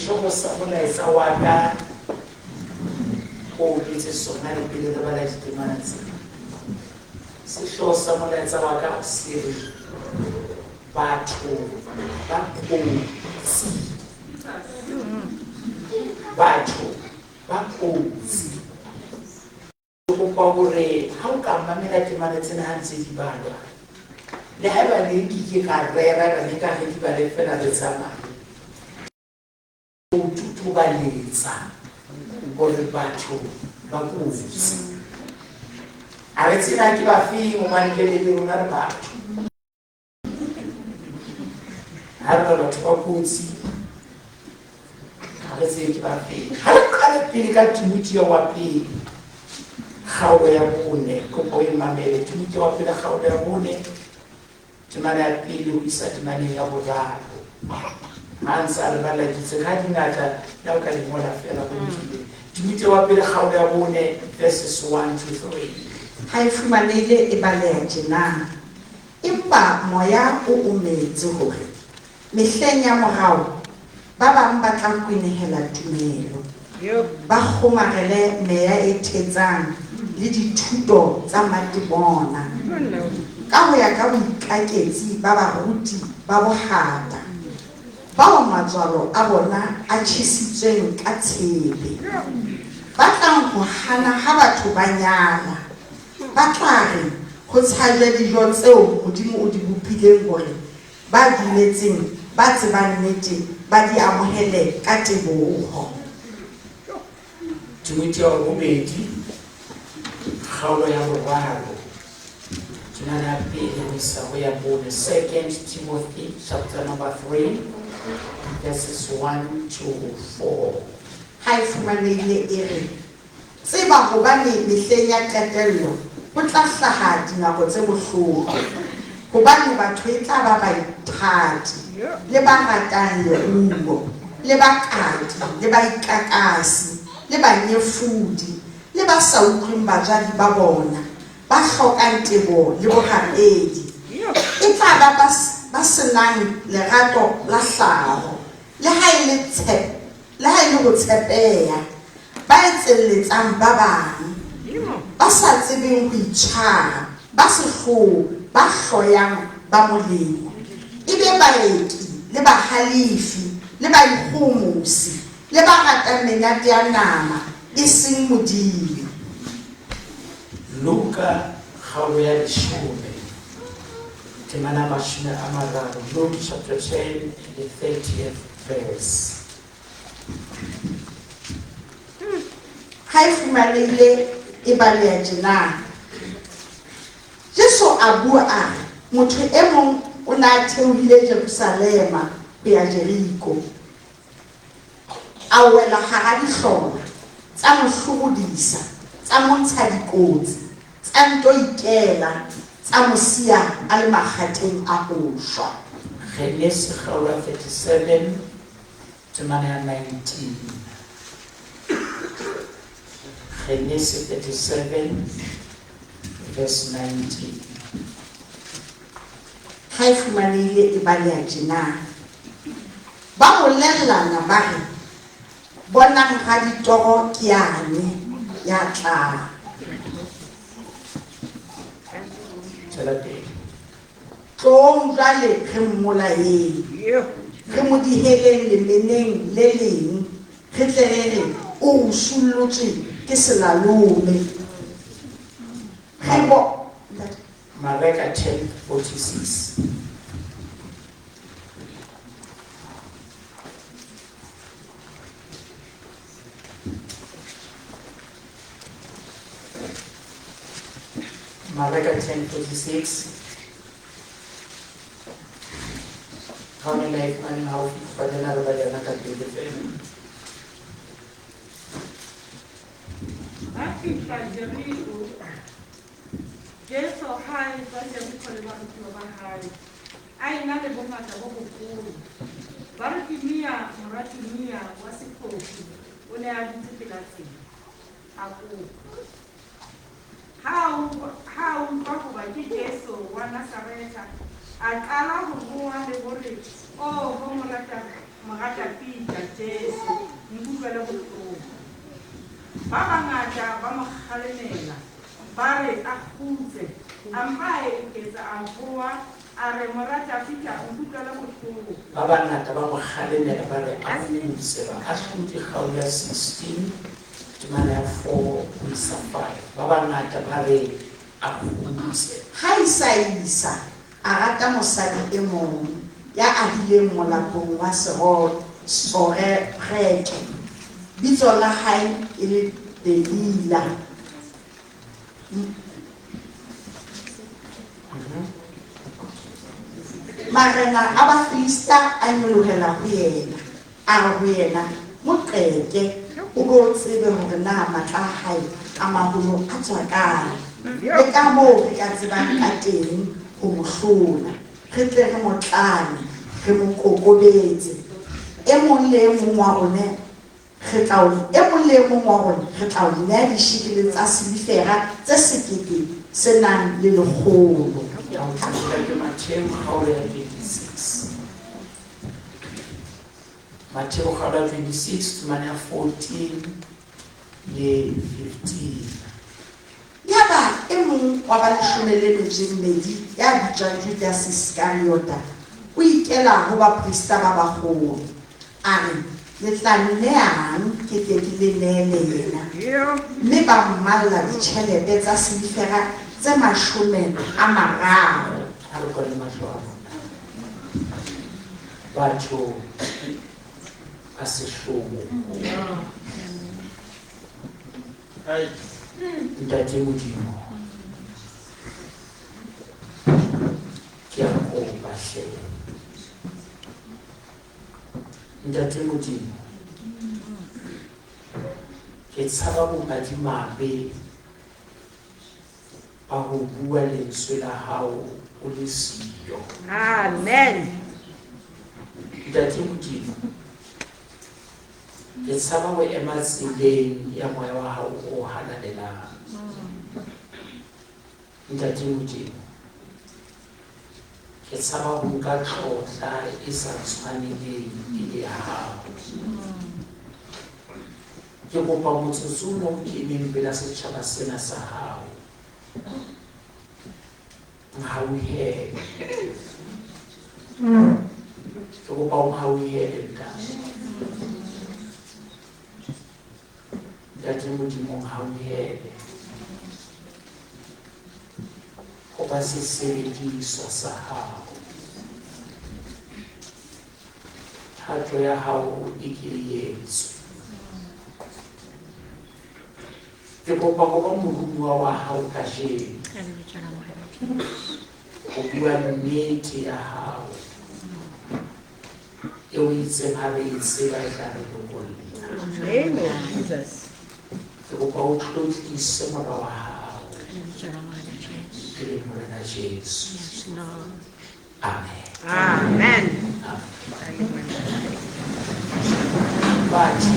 sehloho sa molaetsa wa ka o letse sona le pele re bala ditemana tsena. Sehloho sa molaetsa wa ka se re batho ba kotsi. Batho ba kotsi. Kopa hore ha o ka mamela temana tsena ha ntse di balwa, le haeba ne ke ka rera ka ne ka re di bale fela re tsamaya, o tutubaletsa hore batho ba kotsi. A re tsena ke ba feng o mane le rona re batho. Ha re batho ba kotsi, ha re tsene ke ba feng. Ha re qale pele ka Timothy wa pele, kgaolo ya bone, kopo e mamele. Timothy wa pele kgaolo ya bone, temana ya pele ho isa temaneng ya boraro. Ha ntse a re bala ditse ka dingata ya o ka di ngola fela ho ntile. Timothy wa pele kgaolo ya bone, verses 1 to 3. Ha e fumanehile e baleha tjena, empa moya o umetse hore mehleng ya morao ba bang ba tla kwenehela tumelo, ba kgomarele meya e thetsang le dithuto tsa matebona, ka ho ya ka boikaketsi ba baruti ba bohata, bao matswalo a bona a tjhisitsweng ka tshepe, ba tlang ho hana ha batho ba nyala, ba tla re ho tshajwe dijo tseo Modimo o di bopileng hore ba dumetseng ba tsebang nnete ba di amohele ka teboho. Timothy wa bobedi kgaolo ya boraro, temana ya pele ho isa ho ya bone, 2 Timothy chapter number 3 verses 1 to 4. Ha e fumanehile e re, tseba hobane mehleng ya qetello ho tla hlaha dinako tse bohloko, hobane batho e tla ba baithati le ba ratang leruo, le bakati le baikakasi le banyefudi le ba sa utlweng batswadi ba bona, ba hlokang teboho le bohapedi. E tla ba ba senang lerato la hlaho, le ha e le ho tshepeha, ba etselletsang ba bang, ba sa tsebeng ho itshwara, ba sehloho, ba hloyang ba molemo, ebe baeti le bahalifi le baikgomosi le ba ratang menyate ya nama e seng Modimo. Luka kgaolo ya 10, temana ya 30, Luke chapter 10 the 30th verse. Ha e fumanehile e baleha tjena, Jesu a bua a re, motho e mong o ne a theohile Jerusalema ho ya Jeriko, a wela hara dihlola tsa mo hlokodisa, tsa mo ntsha dikotsi, tsa nto ikela, tsa mo siya a le makgatheng a ho shwa. Genesis kgaolo ya 37, temana ya 19. Genesis 37 verse 19. Ha e fumanehile e baleha tjena, ba bolellana ba re, bonang ha ditoro ke yane ya tla. Tlong jwale re mmolaeng, re mo diheleng lemeneng le leng, re tle re re o sullotswe ke selalome. Mareka 10:46. Mareka 10:46. How many life and how padana badana ka pele fela. Jesu hai ba Jeriko le batho ba hai ai na le bongata bo bogolo ba re kimia moratimia wa sekgopi o ne a ditse pela tsela a ko ha o ba go ba ke Jesu wa Nazareta a qala ho bua le hore o ho morata Pita Jesu utlwele bohloko. Ba bangata ba mo kgalemela ba re a kgutse a mpa e eketsa a boa a re morata fihla o utlwele bohloko. Ba bangata ba mo kgalemela ba re a kgutse ba a hlotse kgao ya 16 temana ya 4:5. Ba bangata ba re a kgutse. Ha isa a rata mosadi e mong ya ahileng molapong wa soreke. Bitso la hae e le Delila. Marena a Bafilista a nyolohelela ho yena. A re ho yena, Moqeke, o bo tsebe hore na matla a hae a maholo a tswa kae. Le ka moo re ka tsebang ka teng ho mo hlola. Re tle re mo tlame, re mo kokobetse. E mong le e mong wa rona re tla o neha dishekele tsa silifera tse 1,000 se nang le 100. Ya ho tloha ke Matthew kgao ya 26. Matthew kgao ya 26 temana ya 14 le 15. Yaba e mong wa ba 12 ya bitswang Judas Iscariota o ikela ho baprista ba baholo. A re, le tla nnehang ke tle ke le nehele yena. Mme ba mmalla ditjhelete tsa silifera tse 30. Ha re kone mahlo a rona. Batho ba sehloho. Ntate Modimo. Ke a kopa hle. Ntate Modimo. Ke tshaba bomadimabe ba ho bua lentswe la hao o le siyo. Amen. Ntate Modimo. Ke tshaba ho ema tseleng ya moya wa hao o hananelang. Ntate Modimo. Ke tshaba ho nka tlotla e sa tshwaneleng e le ya hao. Ke kopa motsotso o keneng pela setjhaba sena sa hao. Hauhele. Ke kopa o hauhele ntate. Ntate Modimo hauhele. Ho ba sesebediswa sa hao. Hatlo ya hao e ke yetso. Ke kopa ho ba morumuwa wa hao kajeno. Ho bua nnete ya hao. Eo itseng ha re e tseba e tla re lokolla. Amen, Jesus. Ke kopa o tlodise morao wa hao. Ke le Morena Jesu. Yes, Lord. Amen. Amen. Batho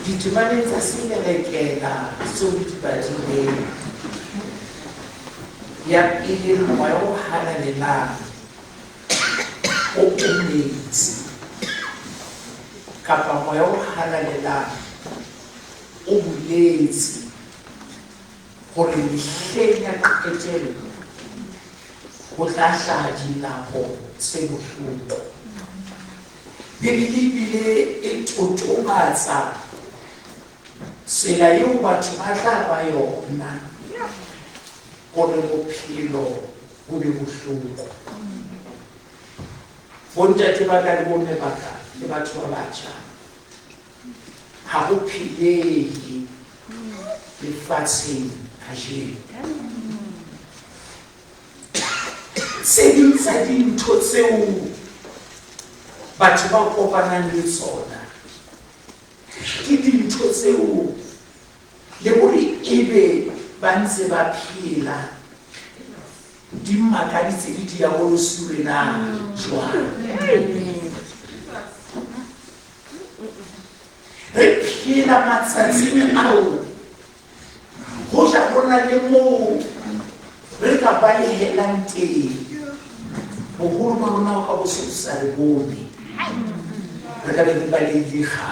ditemane tsa selelekela tseo di badileng. Ya pele moya o hananelang o emetse kapa moya o hananelang o buletse hore mehleng ya qetelo ho tla hlaha dinako tse bohloko. Bibele e totobatsa tsela eo batho ba tla ba yona hore bophelo bo be bohloko. Bontate ba ka le bomme ba ka le batho ba batjha, ha ho phelehe lefatsheng kajeno. Tse ding tsa dintho tseo batho ba kopanang le tsona ke dintho tseo le hore ebe ba ntse ba phela di mmakaditse di diabolosiwe na jwang. Re phela matsatsing ao ho ja hona le moo re ka balehelang teng. boholo ba rona ka bo sa re bone re ka be ba le dikga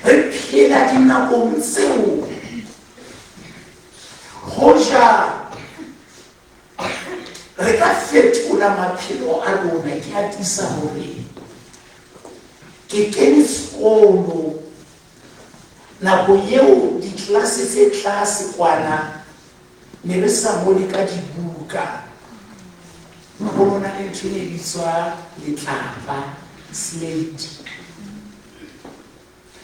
re phela dinakong tseo hoja re ka fetola maphelo a rona ke atisa hore ke kene sekolo nako eo ditlase tse tlase kwana ne re sa bone ka dibuka go bona le ntho e bitswa letlapa slate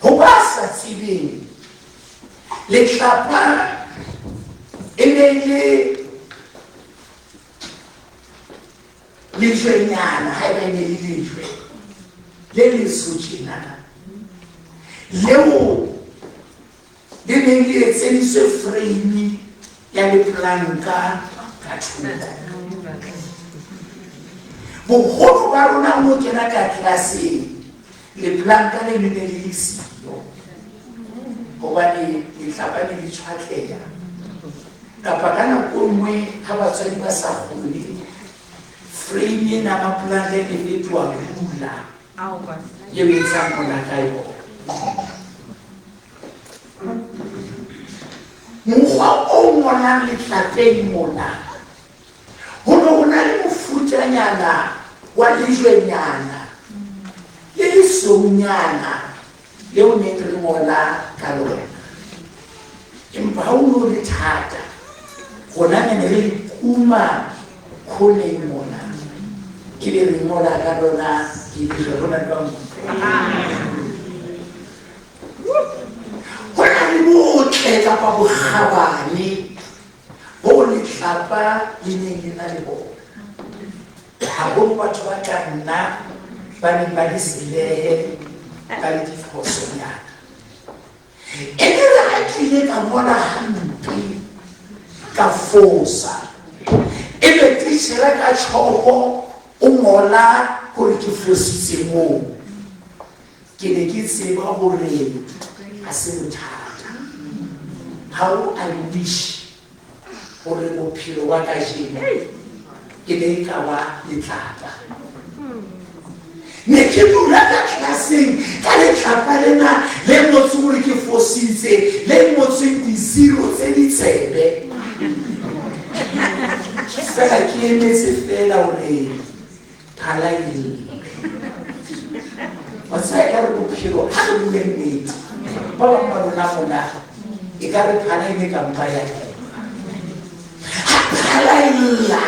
ho ba sa tsebeng letlapa e ne le lejwenyana ha e ne le lejwe le leso tjenana leo le ne le etseditswe frame ya leplanka ka thota boholo ba rona mo kena ka tlelaseng leplanka le ne le siyo hobane letlapa ne le tshwatleha kapa ka nako nngwe ha batswadi ba sa kgone frame ena maplanka e ne le tloa rula eo etsang mona ka yona mokgwa o ngolang letlapeng mona ho ne ho na le mofutanyana wa lejwenyana le lesounyana leo ne re ngola ka lona empa ha o no le thata gona ne re kuma khoneng mona ke le re ngola ka lona ke le rona ka hona le botle kapa bokgabane bo letlapa le neng le na le bona haholo batho ba ka nna ba neng ba le selehe ba le diphosonyana e le re ha tlile ka ngola hampe ka fosa e be titjhere ka tjhoko o ngola hore ke fositse moo ke ne ke tseba hore ha se bothata ha o I wish hore bophelo wa ka jeno ke ne ka ba letlapa ne ke dula ka tlelaseng ka letlapa lena le ngotse hore ke fositse le ngotsweng di-zero tse ditsebe fela ke emetse fela hore phalaile wa tsaya ka re bophelo ha re bule nnete ba bang ba rona mona e ka re phalaile ka mpa ya ha phalaila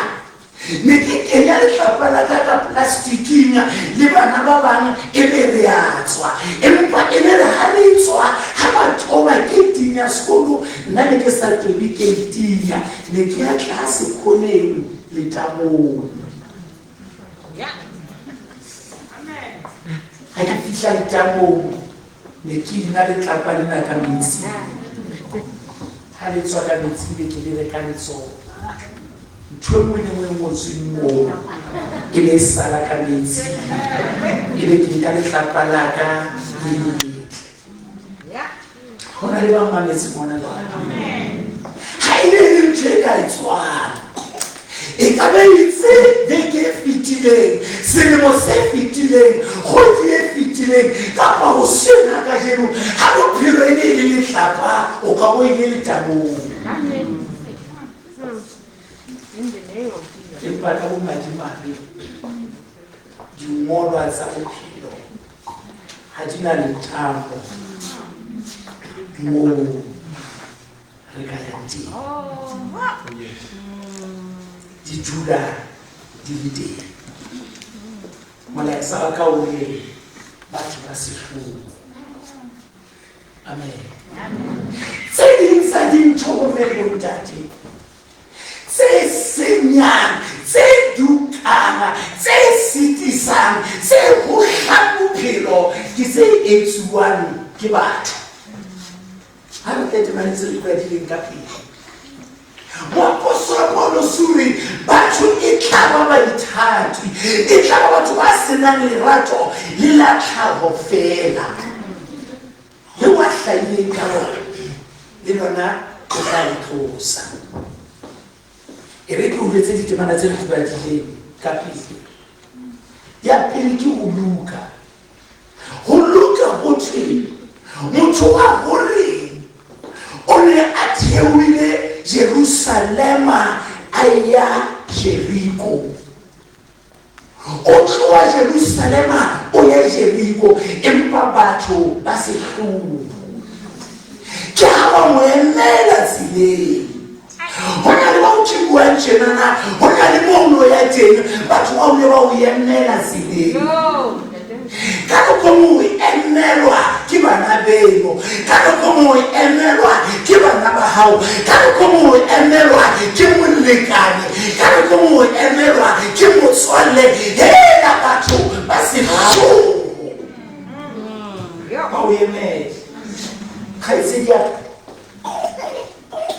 ne ke kenya letlapa la ka ka plastiking le bana ba bang e be re a tswa empa e ne re ha re tswa ha ba thoba ke tinya sekolo nna ne ke sa tobi ke tinya ne ke ya tlase khoneng le tamong ha ke fihla le tamong ne ke ina letlapa lena ka metsi ha le tswa ka metsi be ke le re ka letsoho ntho engwe le engwe ngotsweng moo ke ne sala ka metsi e be ke nka letlapa la ka le letle ho na le ba mametse mona jwale ha e ne le ntho e ka e tswang e ka be itse beke e fetileng selemo se fetileng kgwedi e fetileng kapa ho sena ka jeno ha bophelo e ne e le letlapa o ka bo e le letamong empa ka bomadimabe dingolwa tsa bophelo ha di na letamo moo re ka yang teng di dula di le teng molaetsa wa ka o re batho ba sehlooho amen tse ding tsa dintho bo mme bontate tse senyang tse dukang tse sitisang tse hohlang bophelo ke tse etsuwang ke batho ha re tetemanetse le kwadileng ka pele moapostolo Paulo suri batho e tla ba baithathi e tla ba batho ba senang lerato le la tlhaho fela le wa hlaileng ka lona le lona o tla le tlosa e re ke buletse ditemana tse re di badileng ka pele. Ya pele ke ho luka. Ho luka ho thwe motho wa hore o ne a theohile Jerusalema a ya Jeriko. O tloha Jerusalema o ya Jeriko, empa batho ba sehloho ke ha ba mo emela tseleng. Ho na le bao ke buang tjenana, ho na le moo lo ya teng, batho bao ne ba o emela tseleng. Ka nako mo emelwa ke bana beno, ka nako mo emelwa ke bana ba hao, ka nako mo emelwa ke molekane, ka nako mo emelwa ke motswalle. Hela batho ba sehloho ba o emela. Kgaitsedi ya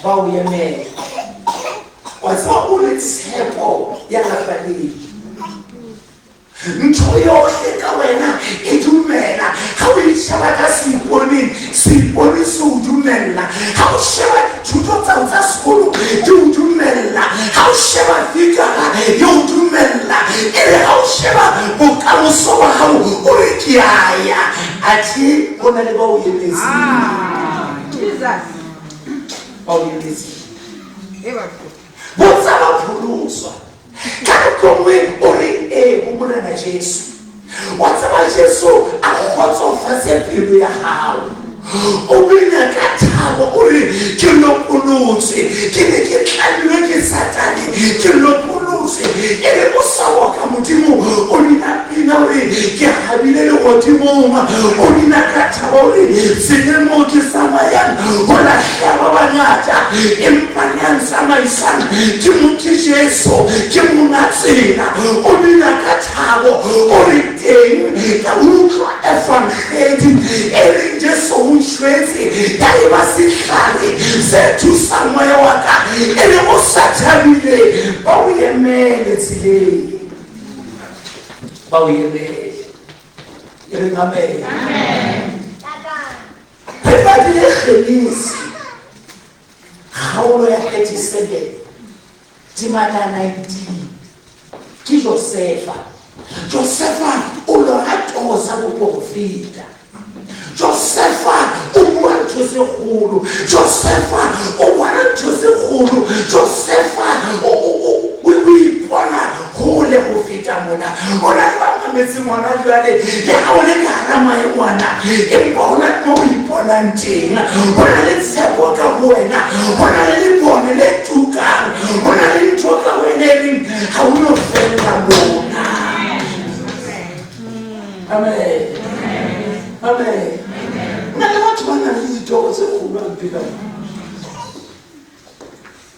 ba o emela. Wa tseba o le tshepo ya lapaleng. Ntho yohle ka wena e dumela. Ha o sheba ka seiponeng, seipone se o dumella. Ha o sheba thuto tsa tsa sekolo di o dumella. Ha o sheba fikara di o dumella. E re ha o sheba bokamoso ba hao o re ke aya. Athe ho na le ba o emetseng. Jesus. Ba o emetseng. Botsa ba pholoswa. Ka komwe o re ho morena Jesu. Wa tsaba Jesu a khotsofatse pelo ya hao. O bina ka thabo o re ke lopolotse, ke ne ke tlalilwe ke Satane, ke lopolotse. E re o sawa ka modimo o dina pina o re ke habile le godimong. O dina ka thabo o re tsene mo ke tsamayang ho lahla ba bangata, empa nang tsamaisang ke motho Jesu, ke monga tsela. O dina ka thabo o re teng ka utlwa evangeli e reng Jesu o nshwetse ya eba sehlare se thusang moya wa ka. E re o sa thabile ba o emele tseleng, ba o emele. E re amen. Re badile kgemisi kgaolo ya 37 timana 19 ke Josefa o lo atosa boprofeta. Josefa o bua ntho tse kgolo. Josefa o bona ntho tse kgolo. Josefa o ipona hole go feta mona. O na le ba mametse ngwana jwale le ha o le ka hara mae ngwana, empa o na mo o iponang teng. O na le tshepo ka ho wena, o na le lebone le tukang, o na le ntho ka wena e reng ha o no fella mona. Amen. Amen. Na le batho ba nang le ditoro tse kgolo a phela.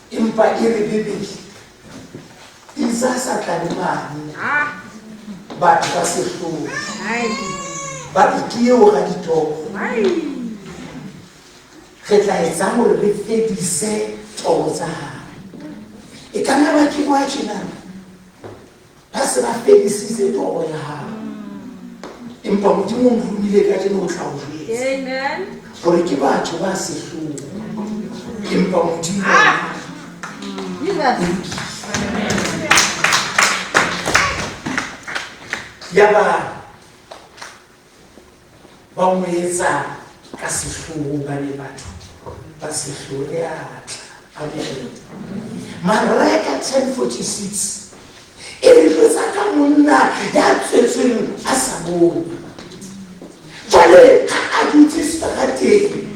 Empa e re Bebele isa sa tlalemane batho ba sehloho ba ikie o ga ditoro. Re tla etsa hore re fedise toro tsa hao. E ka nna ba ke wa tjena ba se ba fedisitse toro ya hao. Empa modimo o romile ka tjena o tla o jwetsa. Amen. Gore ke batho ba sehloho. Empa modimo ya ba mo etsa ka sehloho ba le batho ba sehloho le atla. Amen. Mareka 10:46 e re jwetsa ka monna ya tswetsweng a sa bone. Jwale ha a dutse seterateng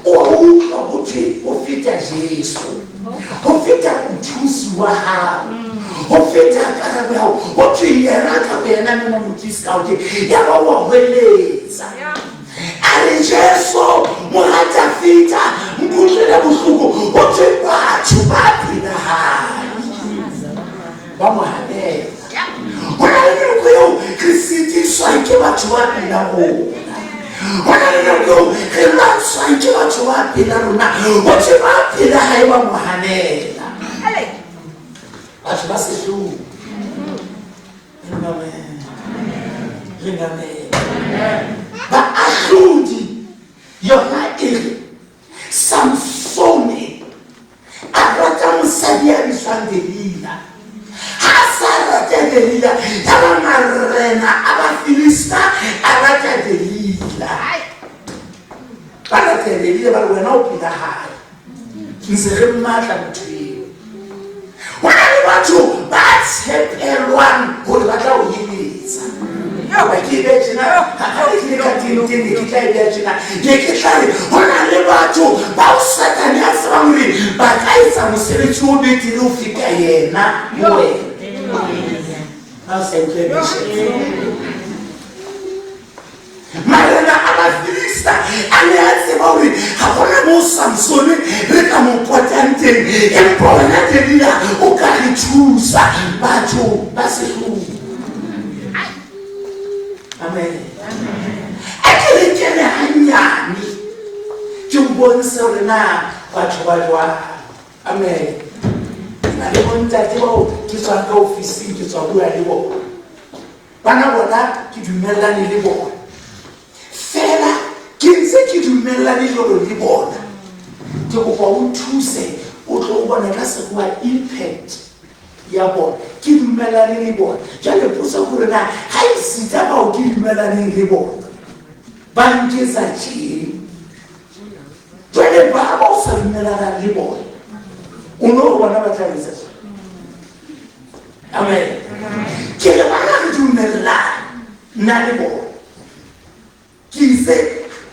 o utlwa ho thwe o feta Jesu, ho feta mothusi wa hao, ho feta karabo ya hao. Ho thwe yena ka wena nna mothusi ka hao ya ba wa hweletsa. A re Jesu morata feta nkutlwela bohloko. Ho thwe batho ba phela hae ba mo hanela. Ho na le nako eo re sitiswang ke batho ba phela rona. Ho na le nako eo re lwantshwang ke batho ba phela rona. Ho thwe ba phela hae ba mo hanela. Batho ba sehloho. Ba ahlodi yona e re Samsone a rata mosadi ya bitswang Delila ha sa rata Delila ya ba marena a ba Filista a rata Delila ba rata Delila ba re wena o phela hae ntse re mmatla motho eo ho na le batho ba tshepelwang hore ba tla o eletsa ba ke be tjena ha ke le ka teng ke tla be tjena ke tlare ho na le batho ba o Satane a tsebang hore ba ka etsa mosebetsi o betere ho feta yena mo wena ha se marena a ba Filista a ne a tseba hore ga gona mo Samson re ka mo potang teng empa wena Delila o ka re thusa batho ba sehlooho. Amen. A ke re kene hanyane ke bonse hore na batho ba jwang. Amen. Na le bontate bao ke tswang ka ofising ke tswa bua le bona bana bona ke dumellane le bona fela ke ntse ke dumellane jolo le bona ke kopa o thuse o tlo bona ka se bua impact ya bona ke dumellane le bona jale potsa gore na ha e sita bao ke dumellane le bona ba nketsa tjeng jale ba o sa dumellana le bona o no bona ba tla etsa. Amen. Ke le bana re dumellana nna le bona ke itse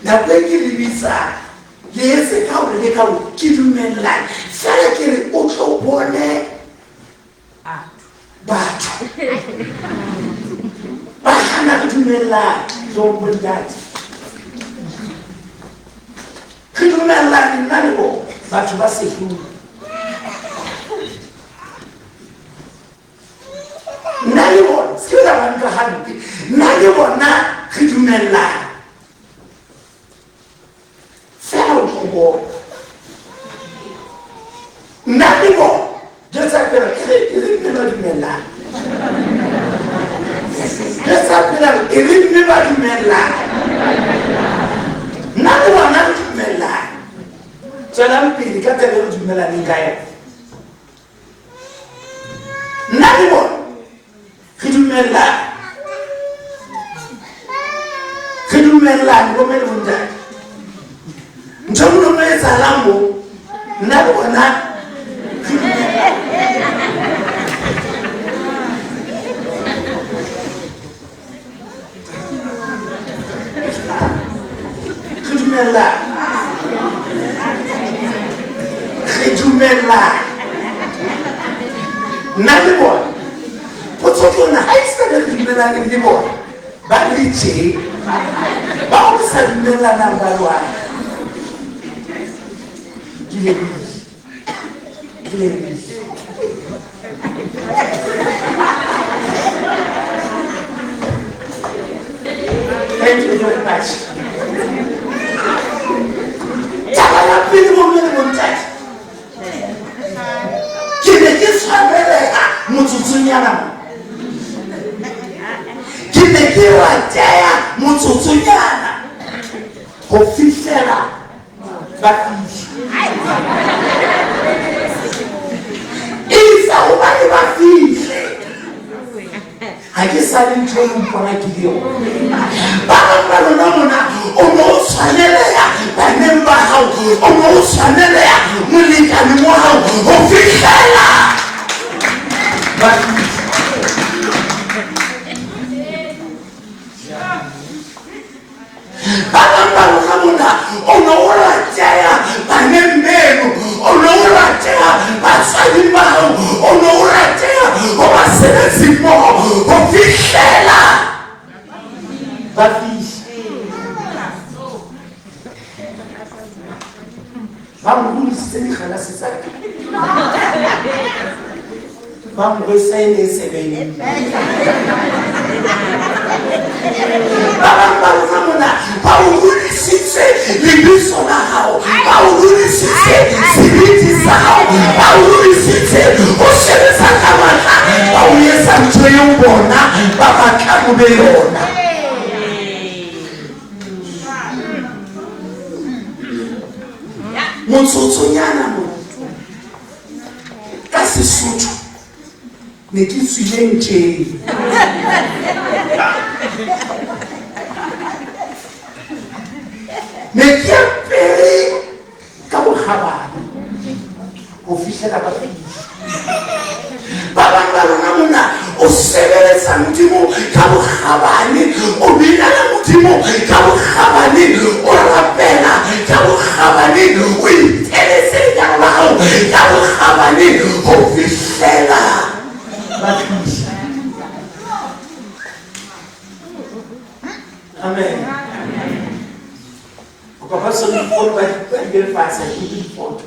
na ke lebisa le etse ka hore le ka hore ke dumellane fela ke re o tlo bone batho ba hana re dumellane lo bontate re dumellane nna le bona batho ba sehlooho nna le bona se ke la banka hampe nna le bona re dumellane fela o tlo bona nna le bona je s'appelle e ba dumellane je s'appelle e ba dumellane nna le bona re dumellane tswelang pele ka tebe re dumellaneng ka yona nna le bona re dumellane bo mele bontate ntho mo no etsahalang mo nna le bona re dumellane nna le bona potso ke yona ha e sa re dumellaneng le bona ba le tje ba o sa dumellanang ba lwana ke lebile thank you very much. Taba ya pele mo mele bontate ke ne ke tshwanelega motsotsonyana ke ne ke rateya motsotsonyana go fihlela ba fihle isa go ba le ba fihle ha ke sa le ntho e mpona ke le yona ba ba lona mona o mo tshwaneleya baneng ba hao o mo tshwaneleya molekane mo hao go fihlela ba ba lona mona o no rateya baneng beno o no rateya batswadi ba hao o no rateya go ba sebetsi mmogo go fihlela ba fihle ba mo buisitse dikgalase tsa ka ba mo rwesa e ne e sebeng ba ba mona ba o hodisitse lebiso la hao ba o hodisitse seriti sa hao ba o hodisitse o sebetsa ka matla ba o etsa ntho eo bona ba batla mo be yona motsotsonyana mo Sesotho ne ke tswileng tjeng ne ke apere ka bokgabane go fihlela ba fihla ba bang ba rona mona o sebeletsa Modimo ka bokgabane o binela Modimo ka bokgabane o rapela ka bokgabane o iteletse lenyalo la gago ka bokgabane go fihlela ba fihla. Amen. Papa se mi foto ba di fasa di foto.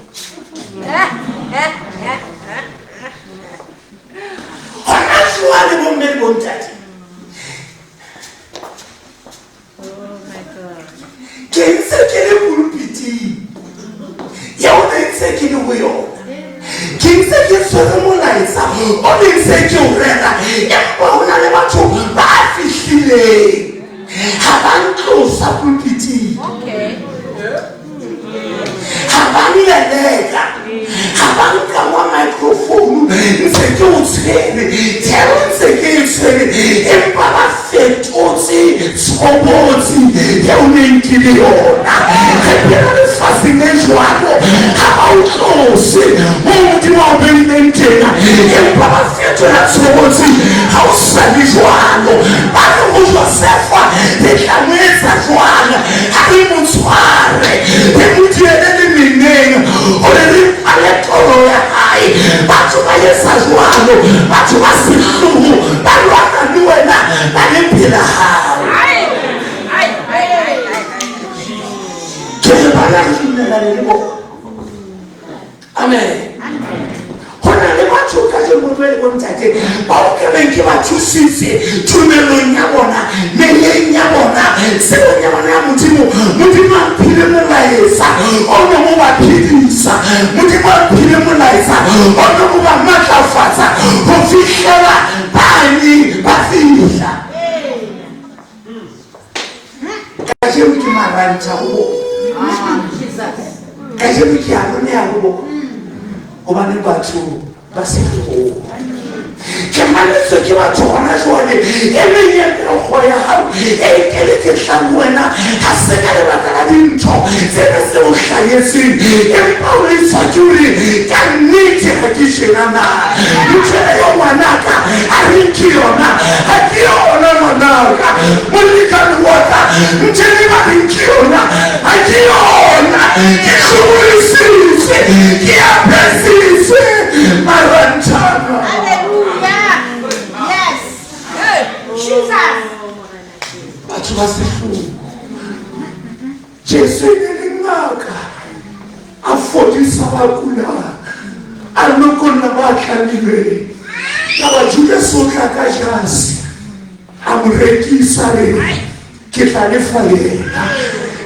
Hona jwale bo mme bo ntate. Oh my God. Ke ntse ke le pulpiti. Ya o ntse ke le boyo. Ke ntse ke tshwere molaetsa o ntse ke o rera empa hona le batho ba fihlileng ha ba ntlosa pulpiti. Okay. Habanileleka habankamwa microphone ntse ke o tshwere tshelo ntse ke e tshwere empa ba fetotse tshobotsi ya o neng ke le yona re phela lefatsheng le jwalo ha ba o tlose mo Modimo a o beileng tena empa ba fetola tshobotsi ha o sa le jwalo ba re go Josefa le tla mo etsa jwalo ha re mo tshware le mo diele le meneng gore re pale toro ya hae batho ba etsa jwalo batho ba sehloho ba lwana le wena ba le phela hao ke re bana re dumelane le bona. Amen. Hona le batho ka jeno le bontate ba o ke beng ke ba thusitse tumelong ya bona meleng ya bona selong ya bona ya Modimo a mphile molaetsa o no mo ba phedisa Modimo a mphile molaetsa o no mo ba matlafatsa go fihlela bani ba fihla ka jeno ke maranta go ka jeno ke a rone ya go gobane batho ba sehloho ke maletse ke batho gona jwale e leng ya merogo ya gago e ikeletletlang wena ga se ka lebaka la dintho tse re se o tlhayetseng empa o etswa ke ore ka nnete ga ke jenana nthele yo ngwanaka a reng ke yona ga ke yona ngwanaka molekane waka nthele ba reng ke yona ga ke yona ke tlhobolisitse ke apesitse marantana. Batho ba sehloho Jesu e le ngaka a fodisa bakula a lokolla ba tlamilweng ka ba jule sotla ka jase a mo rekisa le ke tla lefa yena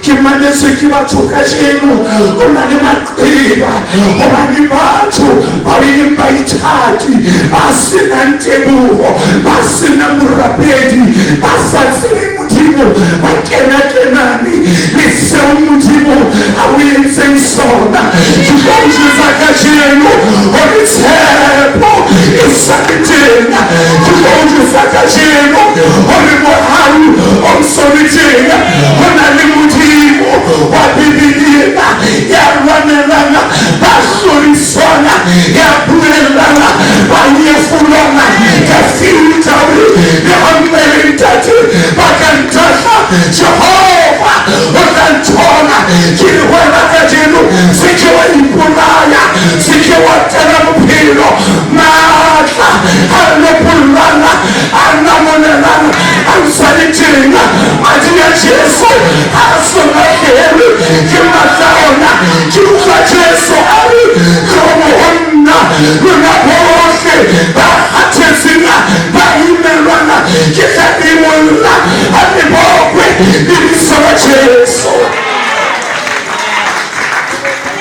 ke manetswe ke batho ka jeno o na le maqeba go ba le batho ba ileng baithati ba senang tebogo ba sena morapedi ba sa tsebe Modimo ba kenakenane le seo Modimo a o entseng sona dikonjesa ka jeno gore tshepo e sa le tena dikonjesa ka jeno gore mohau o ntso le tena go na le Modimo wa Bibilina ya lwanelana ba hlorisana ya buelana ba nyefulana ka filtauri le hammelentate ba ka ntahla Jehova o tla nthola ke le wena ka jeno se ke wa ipolaya se ke wa tela bophelo maatla a lopollana a namonelana a nsale tena madi ya Jesu a sonakele ke matlaona ke utlwa Jesu a re go mohonna lona bohle ba kgathetsena ba imelwana ke tla imolla a le bokwe le biso la Jesu.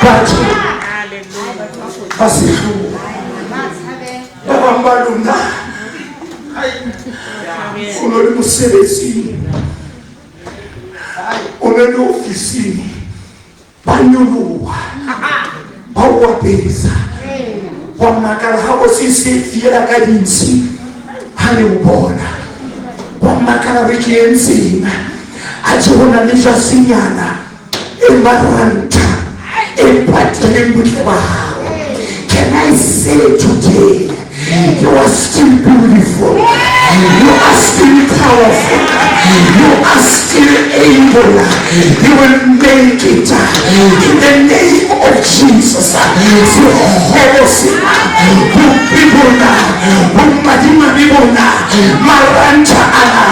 Batho ba sehloho ba bang ba lona o no le mosebetsing o ne le ofising ba nyoloha ba o apesa wa makala ha o se fiela ka dintsi ha le o bona wa makala re ke entseng a tsona le tsa senyana embaranta empatele butle ba hao. Can I say today you are still beautiful, you are still powerful, you are still able, you will make it in the name of Jesus. Maranta ana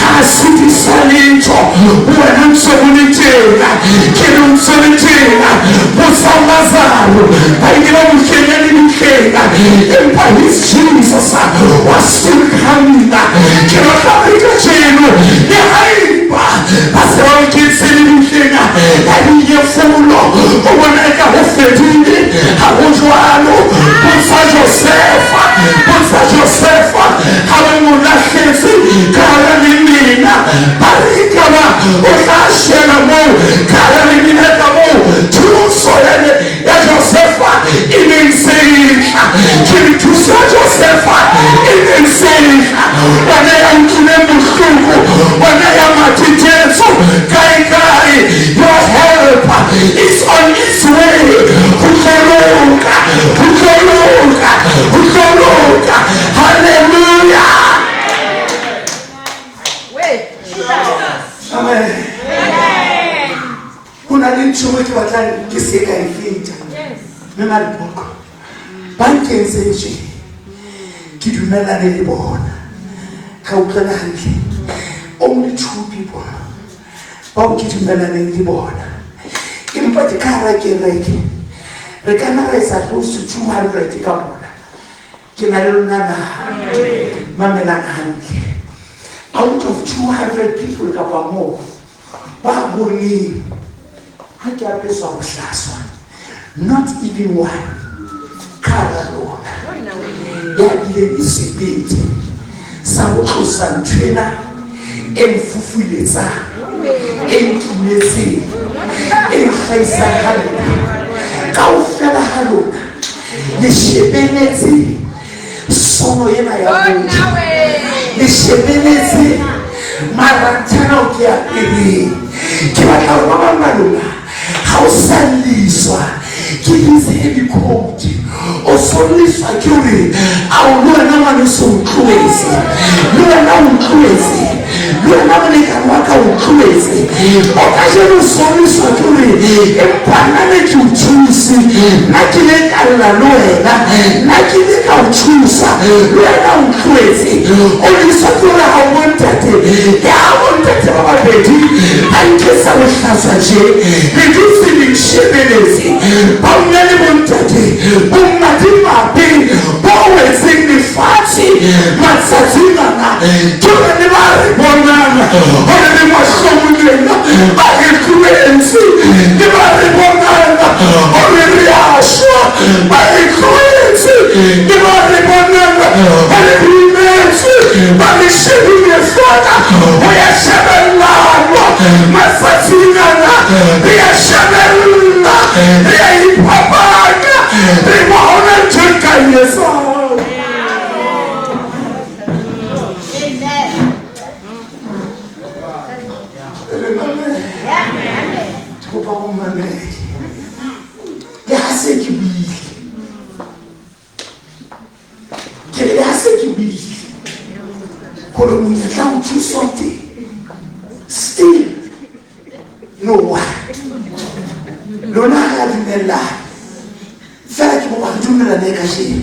hasiti salento buena solitera che non solitera musamazaru aigera mukenya ni mukenya and by his Jesus was still coming che lo fabbrica cielo e aiba pasero che se ni mukenya e ni fulo o boneka ho fedini a Joano posa Josefa hallelujah cara menina paricama o cachena mo cara menina camo tu solene e Josefa inenseixa que tu sa Josefa inenseixa wana ya mtune mshuku wana ya matiteso kai your help is on its way ukoloka hallelujah. Amen. Kuna nintshwe ke batla ke se ka ifeta. Nna le boko. Bankeng se nje. Ke dumelane le bona. Ka utlwana hantle. Only two people. Ba ke dumelane le bona. Empa ke kara ke reke. Re kana re sa close to 200 ka bona. Ke na le lona na. Mamela hantle. Out of 200 people kapa more, ba boni ha ke apeswa go hlaswa, not even one kara lona ya bile disebete sa go tlosa nthwena e mfufuletsa e ntumetseng e kgaisa halona kaofela halona le shebeletse sono ena ya motho le shebeletse marantana o ke apere ke batla go ba malona ga o sa liswa ke dise helicopter o soliswa ke gore a o le wena ngwane se utlwetse le wena o utlwetse le wena molekane wa ka o utlwetse o ka jeno soliswa ke gore empanane ke o thuse nna ke le ka lla le wena nna ke le ka o thusa le wena o utlwetse o liswa ke gore ga o bontate ya bontate ba babedi ba nkesa bohlaswa je le dutse le nshebeletse ba una le bontate bomadimabe bo wetseng lefatshe matsatsing ana ke bone ba re bonana gore le mahlomolena ba re tloetse le ba re bonana gore re ashwa ba re tloetse le ba re bonana gore re imetse ba re shebile fona go ya shebellanwa matsatsing ana re ya shebella re ya iphapanya re bona ntho ka Yesu. Still, no one. Lona ha dumela. Fela ke ba dumela le ka she.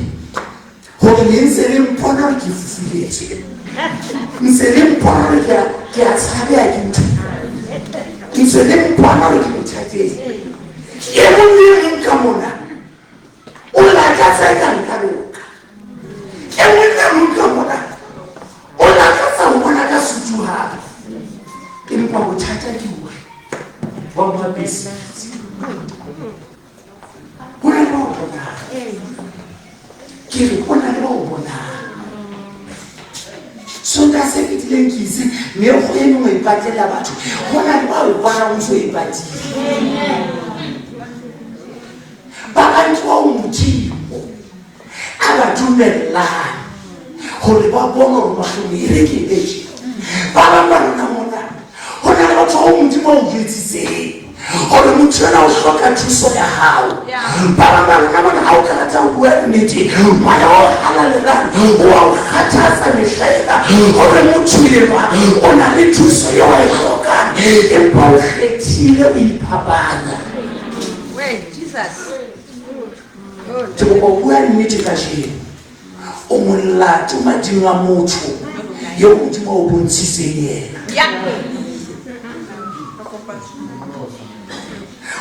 Ho le ntse le mpona ke fufuletse. Ntse le mpona ke a tshabe a ke ntse. Ntse le mpona ke mthate. E mo le nka mona. O la ka tsa ka nka loka. E mo le nka mona. O la ka tsa mona ka sutu ha. Ke mpa go thata ke bua. Wa ba bese. Bona lo bona. Ke re bona lo bona. So ka se ke dileng ke se me go eno mo ipatlela batho. Bona ba o bona o so ipatile. Ba ntwa o motho. dumellang hore ba bone hore mahlong e rekeletse ba bang ba rona mona ho na le batho ba Modimo o jwetsitseng hore motho ena o hloka thuso ya hao ba bang ba rona mona ha o ka rata ho bua nnete moya o halalelang wa o kgathatsa mehlaena hore motho enwa o na le thuso eo a e hlokang empa o kgethile o iphapanya ke kopa o bua nnete kajeno o molato mading a motho eo Modimo o bontshitseng yena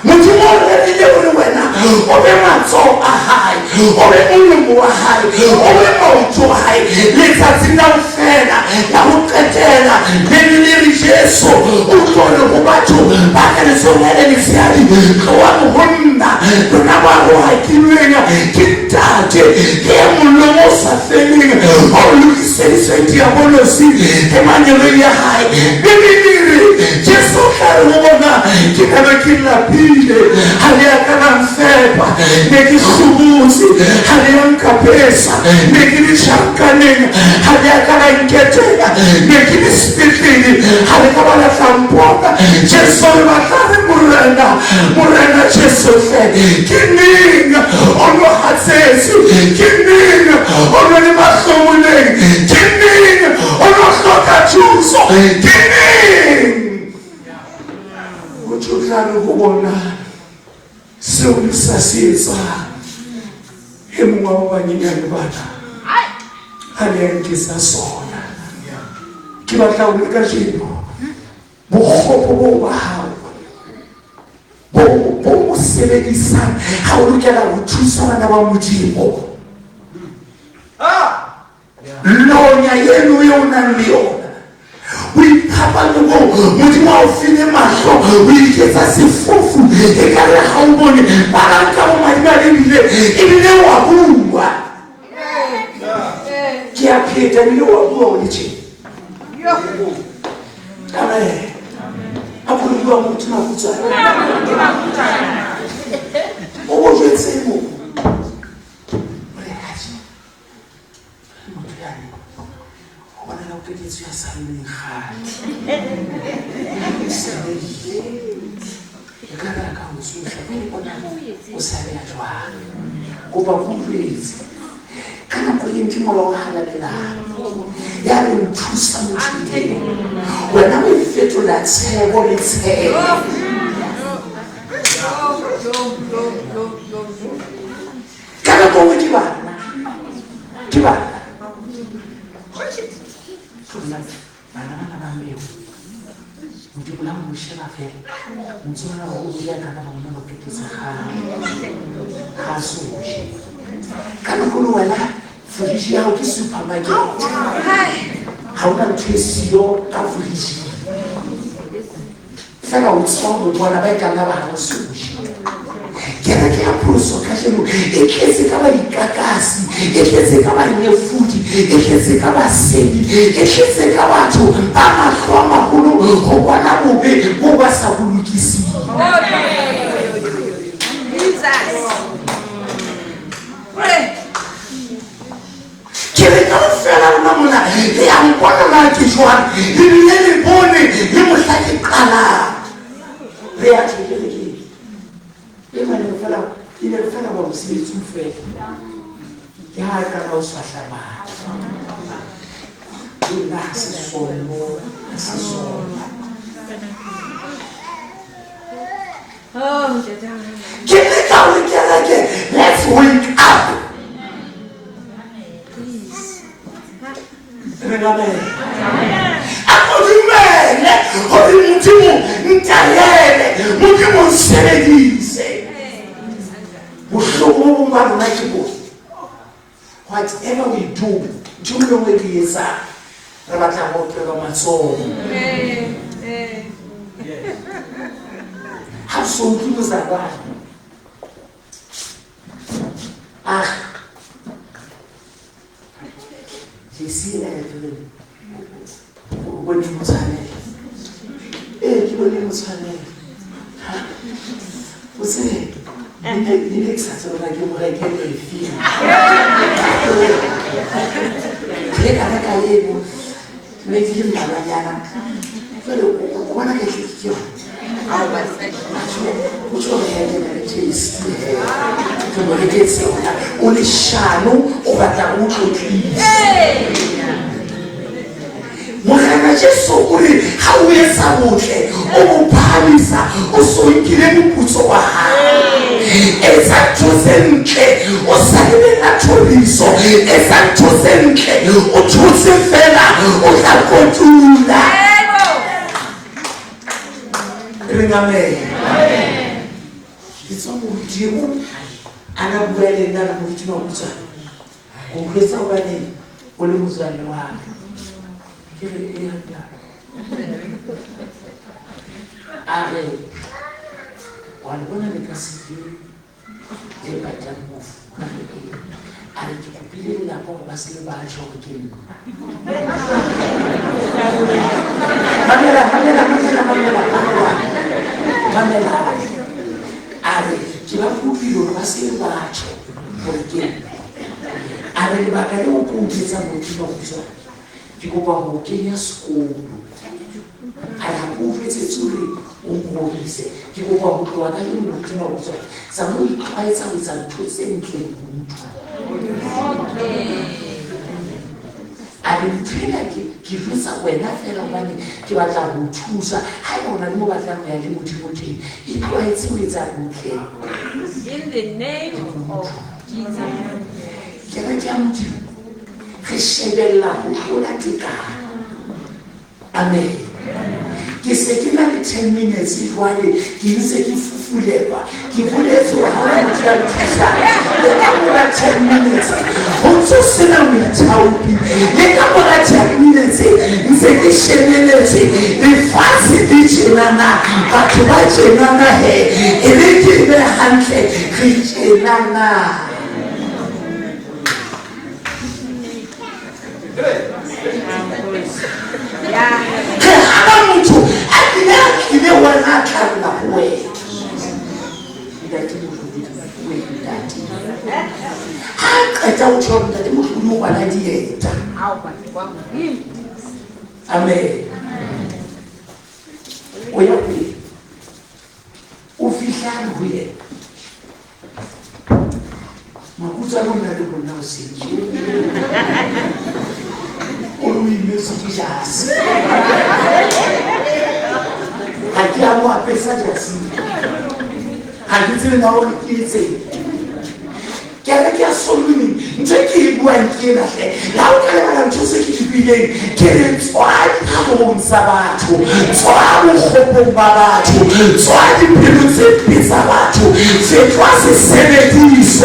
Modimo o rerile hore wena o be matsoho a hae o be molemo wa hae o be maoto a hae letsatsing la bofela la ho qetela le re Jesu o tlole ho batho ba ka le sonele letshehadi tloha mohonna lona ba ho hakilweng ke ntate ke molemo o sa feleng o lokiseditswe diabolosi ke manyelong ya hae bebelere Jesu ka re ho bona ke kana ke lapile ha le ya kana mfepa ne ke khubuzi ha le ya nkapesa ne ke di shankaneng ha le ya kana nketela ne ke di spitling ha le ka bana hlampoka Jesu le batlare morena Jesu fe ke neng o no hatsetse ke neng o no le mahlomoleng ke neng o no hloka thuso ke neng o tlotlare ho bona seo le sa se etsang e mongwe wa banyenyane bana ha le ya nkisa sona ke batla ho le kajeno bokgopo bo ba hao bo o sebedisang ha o lokela ho thusa bana ba Modimo lonya yeno eo nang le yona o iphapanye mo Modimo a o file mahlo o iketsa sefofu e ka re ha o bone ba ranka bo madimabe ebile wa bua ke a pheta ebile wa bua o le tjena amen a bua Moruti Makutsoane o bo jwetse mo ke ditse ya sa le khale e ka ra ka o tsosa ke bona o sa le a jwa go ba go betse kana go le ntimo la o halalela ya re o thusa motho wena o fetola tshebo le tshebo kana go ke bana bana ba meu Modimo la mo sheba fela motsona o ya kana ba bona ke tsa ga soje kana go lo wena furishi ya ke supermarket ha o ka tsio ka furishi fela o tswa bona ba ka ba ha soje kera ke a puso ka shemo e tletse ka ba ikakasi e tletse ka ba nefudi e tletse ka ba sedi e tletse ka batho ba mahlo a maholo go bona bobe bo ba sa bolokisi ke re ka fela rona mona le ya mpona na ke jwang le le bone le mohla ke qala re ya tshwere e mane fela ile fela ba se tsufela ya ka ra o swahlaba ina se solo Oh, let's wake up. please. Akudumele hori Modimo ntayele Modimo nsebedise bohloko bo ba rona ke bo whatever we do jumlo we ke etsa re batla go phela matsoho ha so ke za ba Jesi e le bone motsane ke bone motsane o se ni ne sa tsona ke mo rekele film Lady Mariana. What I get you? Which one had a taste? Only shadow over the wood. Mwana Jesu uri haweza wote omuphamisa usoyikile muputso wa ezathusenhle usalibela tholiso ezathusenhle uthuse fela uzakontula amen isomudimo anabuele ndana Moruti Makutsoane ngokwesa ubani ole muzwane wakhe Are walibona nikasifiwe epata nguvu alikupile lapho basile bacho kini Mamela are kibakupilo basile bacho kini are bakale ukuthetsa Moruti Makutsoane Kikopa mokenya skolo ayakufetse tsuri umbolise kikopa motho ka le Moruti Makutsoane sa mo itlwaetsa go tsa ntho tse ntle a le ntshela ke rusa wena fela bane ke batla go thusa ha bona le mo batla go ya le modimo teng itlwaetse go etsa botle In the name of Jesus. ke re ke modimo re shebella go tlola tekano amen ke se ke na le 10 minutes jwale ke ntse ke fufulelwa ke boletswa ha o motho a thusa le ka mora 10 minutes ho ntse sena moithaopi le ka mora 10 minutes ntse ke shebeletse lefatshe le tjenana batho ba tjenana he e le ke be hantle re tjenana Mutu akile wana kala we ndati we ndati akata uthona ndati mutu wana dieta amen oya kwi ufihla kuye Makhutsoane na le bona o sentse Messias. Aqui há uma pessoa assim. Aqui você não o que dizer. Quer que a solune, não sei que boa que na fé. Lá o cara vai dizer que vem, querer só a sabato, só o roubo barato, só de produzir pisabato. C'est toi c'est sénétis,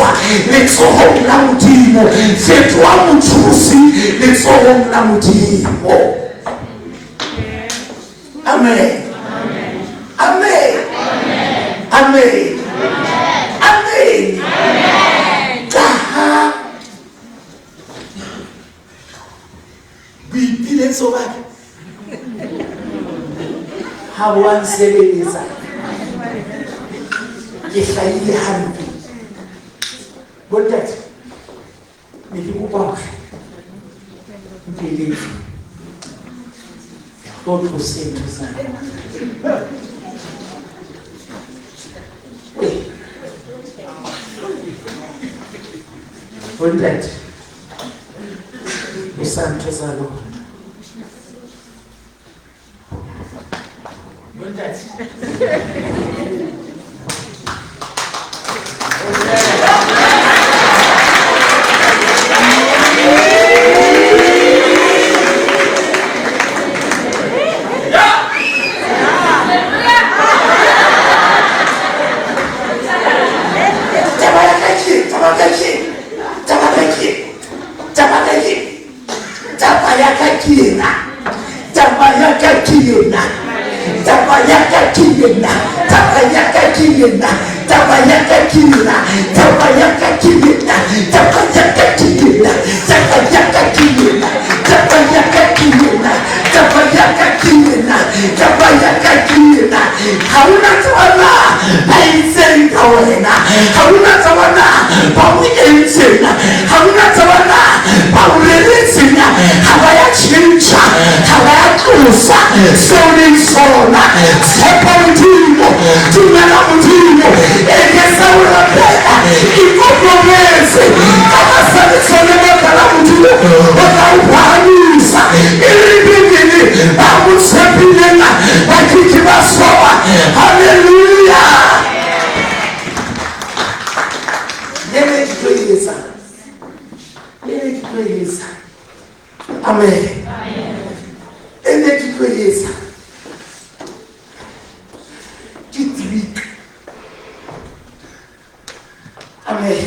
les sorons la moutimo, c'est toi mon souci, les sorons la moutimo. Amen. Amen. Amen. Amen. Bibile sobaki. Hawan sebeleza. Kefaile hambi. Bondat. Nilikupa. Mbele. Todo sempre sana. Bondat. O santo zalo. Bondat. How sone sona tshepa Modimo dumela Modimo eketsa urapela ikokometse kama sane sone makala Modimo o tla uphamisa iribingini bakutshepilena bakiki basoa hallelujah Ele que conheça. Amém. Ele que conheça. Que trica. Amém.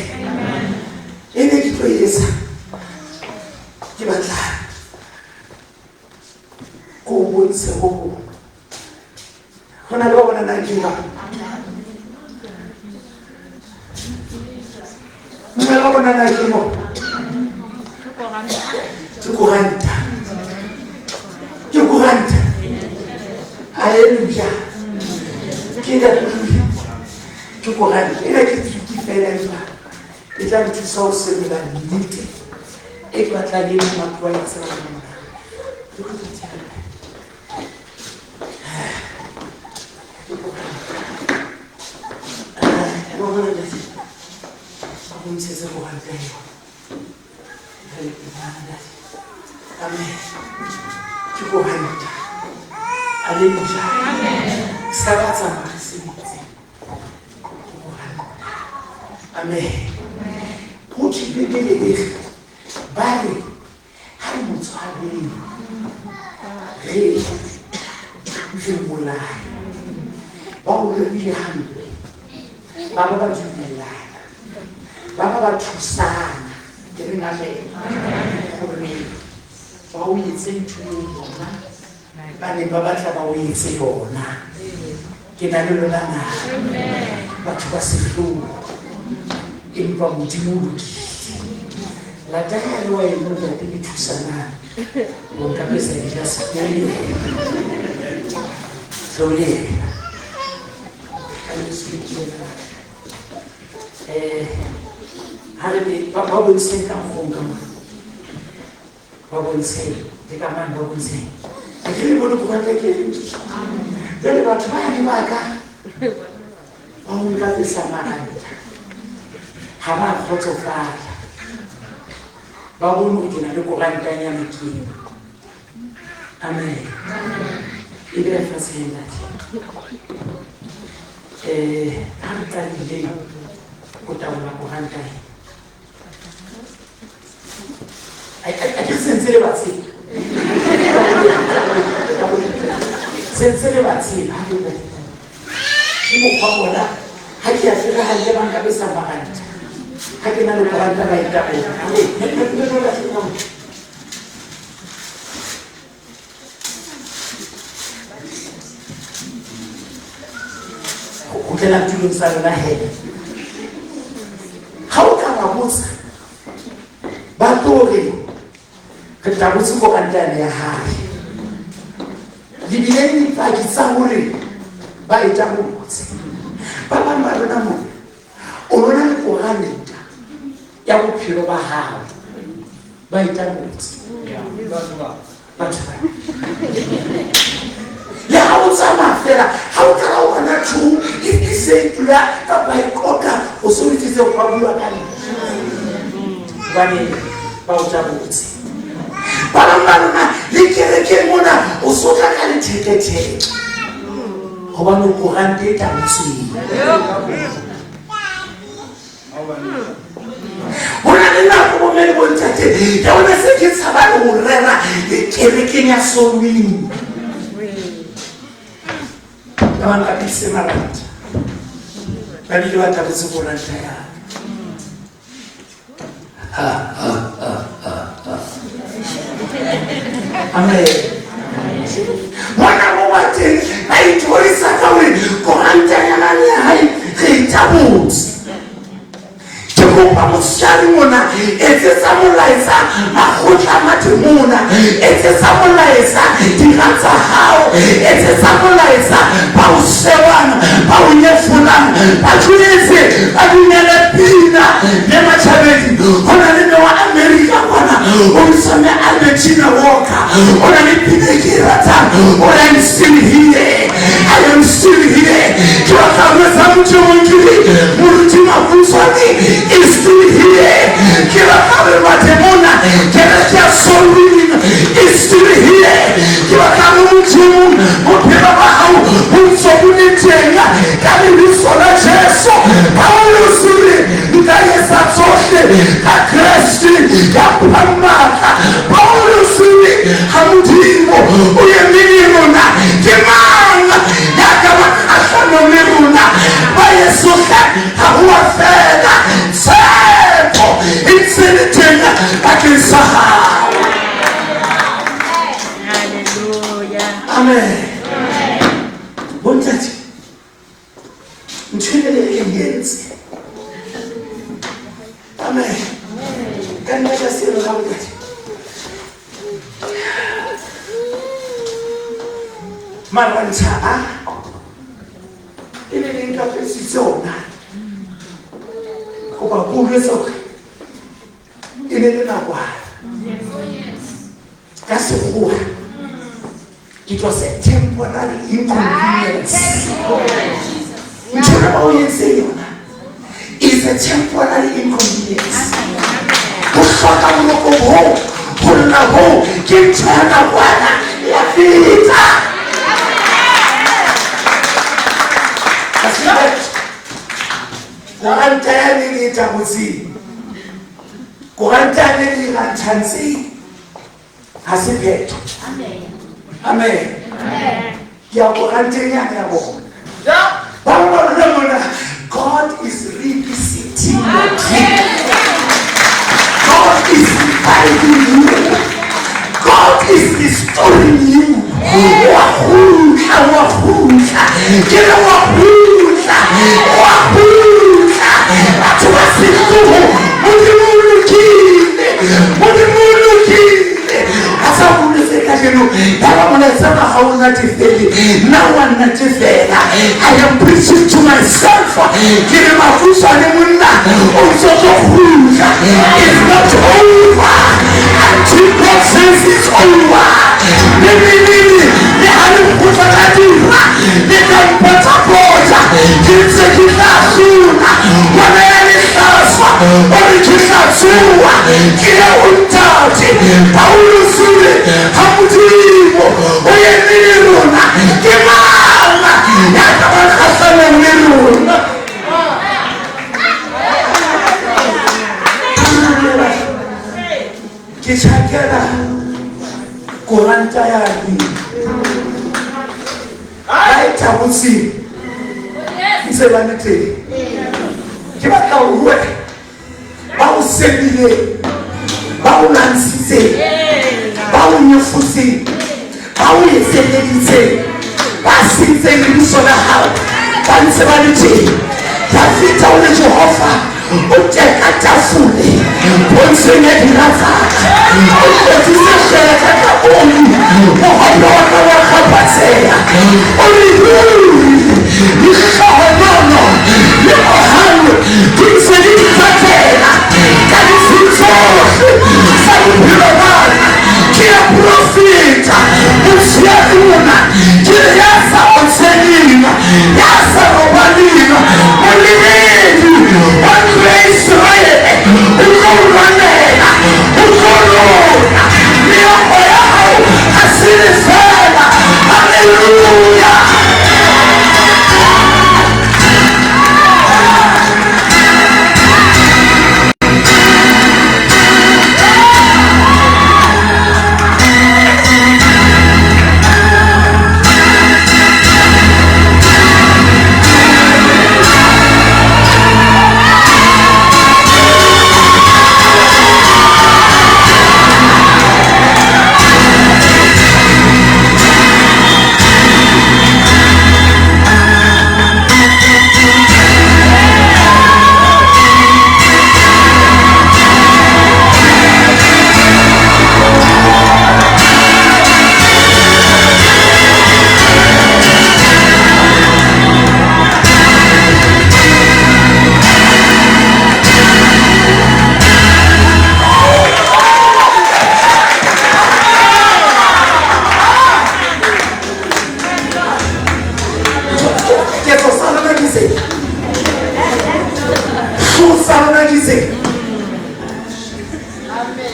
Ele que conheça. Que batalha. Como o seu. Quando a loba na guia. Não é logo na guia. Tukuranta. Alléluia. Qui est tukuranta. Il a dit qui fait la joie. Et là, tu sors ce de la dignité. Et quand la vie m'a trouvé, ça va. Amen. Tu peux rentrer. Alléluia. Ça va, ça va. Amen. Pour tu peux bénir, bali, Makhutsoane, ré, je moulai, bon le bihan, baba du moulai, baba tout ça, de l'année, pour lui. Bawuyitse ntuna bane ba batla ba uyitse yona ke na le lona na batho ba sefulu empa Modimo la tanya le wa eno ya te thusana o ka pesa ya sekole sole kan speak hale ba bonse ka fonga Babonse, the command Babonse. I can't go to Quantic. Then about 20 Maka. Oh, we got this Samara. Hama hot of fire. Babun, we can look around Dynamiki. Amen. Even for saying that. I'm telling you, put down Makhutsoane. I just sincere about it. Sincere about it. You know, I can't figure out how to be some behind. I cannot look around the right double. Who cannot do inside of my head? How come I was Batho? Ketabutse go kantana ya hae dibileni pa kitsa hore ba eta botse ba ba rona mo o rona le go ganeta ya bophelo ba hao ba eta botse batho le ha o tsama fela ha o tla o na thu e se tla ka ba ikoka o so itse go bua ka ni bane ba o tla botse Paramana, likereke mona, osoka kale tete. Hobano kurante tamsi. Ona le na go me go tate. Ya ona se ke tsaba go rera likereke nya somi. Bana ka pise marata. Ba di wa ta go se go ranta ya. Amen. Wana mwate aitorisa kawe kohanta yanani hai kitabu. Tukumba mshari mona ete Molaetsa Makhutsoane mona ete Molaetsa dingatsa hao ete Molaetsa bausewana baunefuna bathulise adunyele pina nema chabezi hona le wa America bana umsame Albertina Walker or I'm still here. I am still here. Moruti Makutsoane is still here. Soul winning is still here. Amen. Bontate. Amen. Can I just say about that? Maranta, ini ni kapesisiona. Kuba kugezo. Ini ni nakwa. That's who. It was a temporary inconvenience. It's a temporary inconvenience. Amen. God is revisiting your dream. God is reviving you. God is restoring you. I am preaching to myself. It's not over until God says it's over.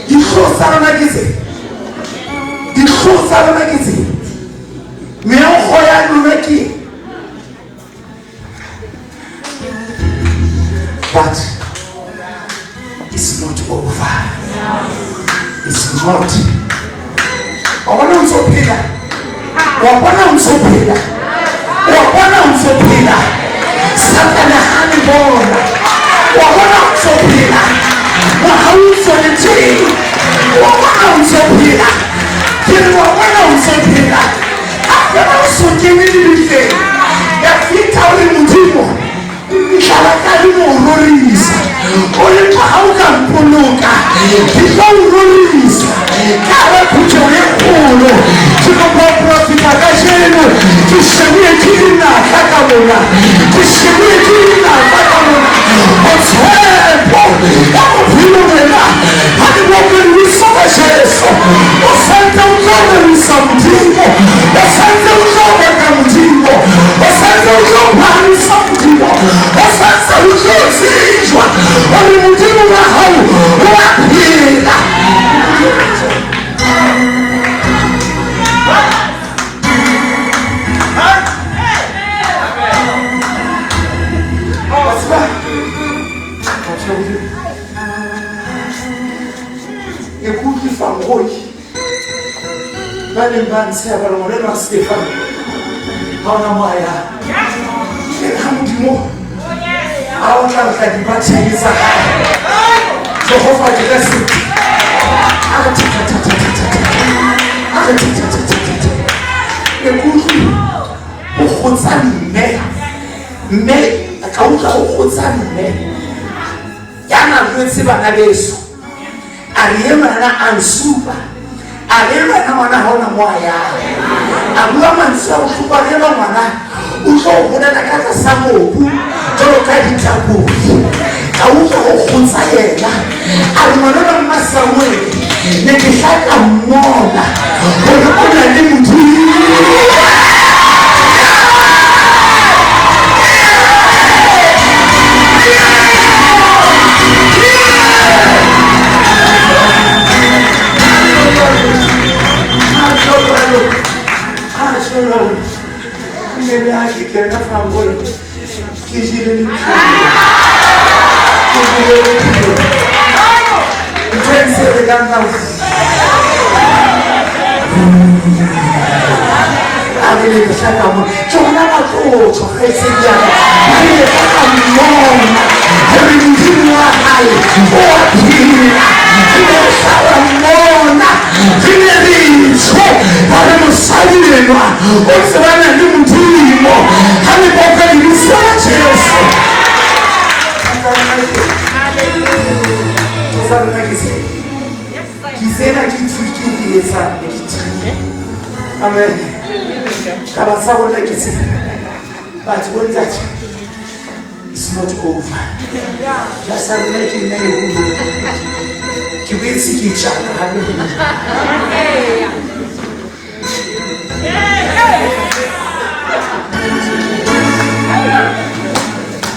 Ditlhogo tsa rona ke tse. Ditlhogo tsa rona ke tse. Meokgo ya lona ke. But it's not over. It's not. Wapana unsopila. Wapana unsopila. Wapana unsopila. Satana hani bona. Wapana unsopila. Makhutsoane. Wapana unsopila. Kiri wapana unsopila. Wapana unsopila. Yafita uli mutimo. Kalakali urorisa. Oye pauka mpuluka. Kika urorisa. Kala kuchore kulo. Kiko profita kashenu. Kishemie kina kakamuna. Kishemie kina kakamuna. Otepo. Wako pilumena. Hadi wako nisoma sheso. Osante ukobe nisamtingo. Osante ukobe kamtingo. Osante ukobe nisamtingo. Osante ukobe sinjwa. Oli mutimu mahau. Wapila. Écoute, Fangoi. Balimban Seba, le modèle de Stéphane. Hanamaya. Et Hamdimo. Aoka Kadibati Isaka. Jehovah Jesse. Écoute, au Khotsani, mais, à Kauka au Khotsani, mais. Yana Lutsiba Nagesu. Ariema na ansuba. Ariema na mwana hona mwaya. Abua mansa usuba ariema mwana. Uso ukuna na kata samu uku. Jolo kadi tabu. Kauka ukunza yela. Arimanola masa mwenye. Nekishaka mwona. Unakuna ni mtui. Kena Fangoi, Kijiri, Amen. Kabasabo like it. But when that it's not over. Just I'm making many you will see each other.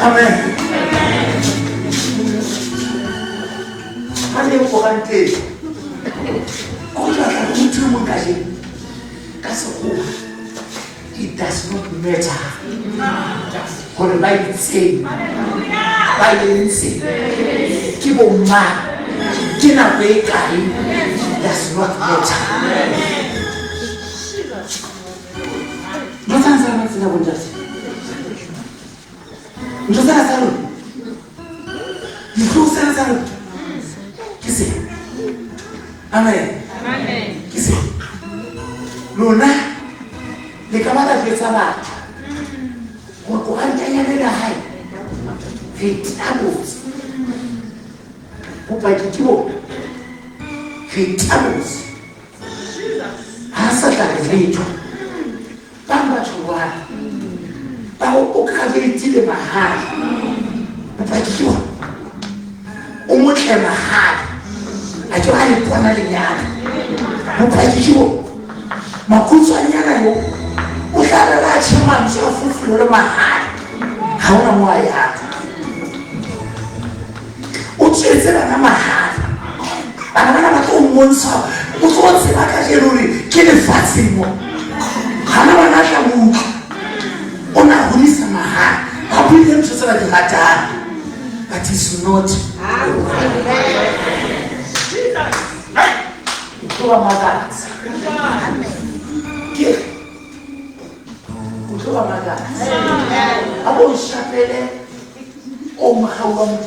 Amen. Hadi ukorante. Ola mtu mkaje. It does not matter. What the Bible says. Bible says. Keep on man. Kina weka does not matter. Matanza matina bunjasi. Njozana salu. Njozana salu. Kisi. Amen. Amen. Kisi. Luna, ni kamata pesa Batho. Wakukantanya nena hai. Vitabu. Upajikiwo. Vitabu. Hasa tarehejo. Bamba chuwa. Bao ukabitile mahali. Upajikiwo. Umuthe mahali. Ajo alikuwa na linyana. Upajikiwo. Makhutsoane yo o tla ra tshema mtsofufulo le mahali ha ona moya o tsetse bana mahali bana ba tlo mmontsha o tlo tseba ka jeno hore ke lefatshe mo gana bana tla mo o na hodisa mahala ga buile ntho tse ba di ratang but it's not utlo ba makatsa ke utlo ba makatsa a bo shapele o mahawa mo